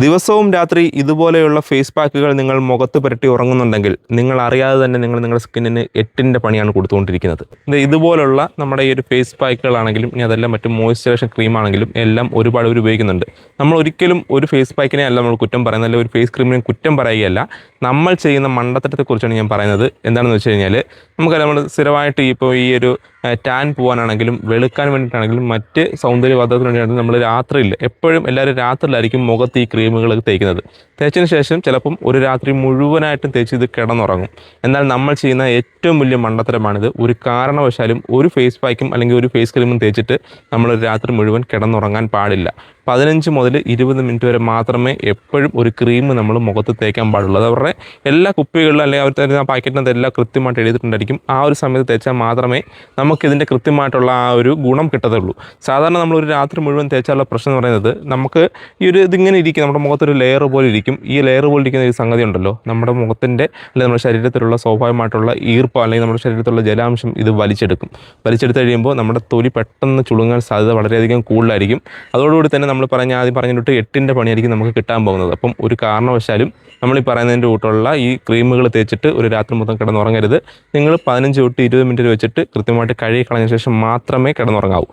ദിവസവും രാത്രി ഇതുപോലെയുള്ള ഫേസ് പാക്കുകൾ നിങ്ങൾ മുഖത്ത് പുരട്ടി ഉറങ്ങുന്നുണ്ടെങ്കിൽ നിങ്ങൾ അറിയാതെ തന്നെ നിങ്ങളുടെ സ്കിന്നിന് എട്ടിൻ്റെ പണിയാണ് കൊടുത്തുകൊണ്ടിരിക്കുന്നത്. ഇതുപോലുള്ള നമ്മുടെ ഈ ഒരു ഫേസ് പാക്കുകളാണെങ്കിലും ഇനി അതെല്ലാം മറ്റു മോയ്സ്ചറൈസേഷൻ ക്രീം ആണെങ്കിലും എല്ലാം ഒരുപാട് പേര് ഉപയോഗിക്കുന്നുണ്ട്. നമ്മൾ ഒരിക്കലും ഒരു ഫേസ് പാക്കിനെ അല്ല നമ്മൾ കുറ്റം പറയുന്നത്, അല്ലെങ്കിൽ ഒരു ഫേസ് ക്രീമിനെ കുറ്റം പറയുകയല്ല. നമ്മൾ ചെയ്യുന്ന മണ്ടത്തരത്തെക്കുറിച്ചാണ് ഞാൻ പറയുന്നത്. എന്താണെന്ന് വെച്ച് കഴിഞ്ഞാൽ നമുക്കറിയാം, നമ്മൾ സ്ഥിരമായിട്ട് ഇപ്പോൾ ഈ ഒരു ടാൻ പോകാനാണെങ്കിലും വെളുക്കാൻ വേണ്ടിയിട്ടാണെങ്കിലും മറ്റ് സൗന്ദര്യവർദ്ധനത്തിന് വേണ്ടിയിട്ടാണെങ്കിലും നമ്മൾ രാത്രിയിൽ എപ്പോഴും എല്ലാവരും രാത്രിയിലായിരിക്കും മുഖത്ത് ഈ ക്രീമുകൾ തേക്കുന്നത്. തേച്ചതിന് ശേഷം ചിലപ്പം ഒരു രാത്രി മുഴുവനായിട്ടും തേച്ച് ഇത് കിടന്നുറങ്ങും. എന്നാൽ നമ്മൾ ചെയ്യുന്ന ഏറ്റവും വലിയ മണ്ടത്തരമാണിത്. ഒരു കാരണവശാലും ഒരു ഫേസ് പാക്കും അല്ലെങ്കിൽ ഒരു ഫേസ് ക്രീമും തേച്ചിട്ട് നമ്മളൊരു രാത്രി മുഴുവൻ കിടന്നുറങ്ങാൻ പാടില്ല. 15 മുതൽ 20 മിനിറ്റ് വരെ മാത്രമേ എപ്പോഴും ഒരു ക്രീം നമ്മൾ മുഖത്ത് തേക്കാൻ പാടുള്ളൂ. അത് അവരുടെ എല്ലാ കുപ്പികളിലും അല്ലെങ്കിൽ അവർ തരുന്ന പാക്കറ്റിനകത്ത് എല്ലാം കൃത്യമായിട്ട് എഴുതിയിട്ടുണ്ടായിരിക്കും. ആ ഒരു സമയത്ത് തേച്ചാൽ മാത്രമേ നമുക്കിതിൻ്റെ കൃത്യമായിട്ടുള്ള ആ ഒരു ഗുണം കിട്ടത്തുള്ളൂ. സാധാരണ നമ്മളൊരു രാത്രി മുഴുവൻ തേച്ചാലുള്ള പ്രശ്നം എന്ന് പറയുന്നത്, നമുക്ക് ഈ ഒരു ഇതിങ്ങനെ ഇരിക്കും, നമ്മുടെ മുഖത്തൊരു ലെയർ പോലെ ഇരിക്കും. ഈ ലെയർ പോലെ ഇരിക്കുന്ന ഒരു സംഗതി ഉണ്ടല്ലോ, നമ്മുടെ മുഖത്തിൻ്റെ അല്ലെങ്കിൽ നമ്മുടെ ശരീരത്തിലുള്ള സ്വാഭാവികമായിട്ടുള്ള ഈർപ്പം അല്ലെങ്കിൽ നമ്മുടെ ശരീരത്തിലുള്ള ജലാംശം ഇത് വലിച്ചെടുക്കും. വലിച്ചെടുത്ത് കഴിയുമ്പോൾ നമ്മുടെ തൊലി പെട്ടെന്ന് ചുളുങ്ങാൻ സാധ്യത വളരെയധികം കൂടുതലായിരിക്കും. അതോടുകൂടി തന്നെ നമ്മൾ ആദ്യം പറഞ്ഞിട്ട് 8ൻ്റെ പണിയായിരിക്കും നമുക്ക് കിട്ടാൻ പോകുന്നത്. അപ്പം ഒരു കാരണവശാലും നമ്മൾ ഈ പറയുന്നതിൻ്റെ കൂട്ടുള്ള ഈ ക്രീമുകൾ തേച്ചിട്ട് ഒരു രാത്രി മൊത്തം കിടന്നുറങ്ങരുത്. നിങ്ങൾ 15 തൊട്ട് 20 മിനിറ്റ് വെച്ചിട്ട് കൃത്യമായിട്ട് കഴുകി കളഞ്ഞ ശേഷം മാത്രമേ കിടന്നുറങ്ങാവൂ.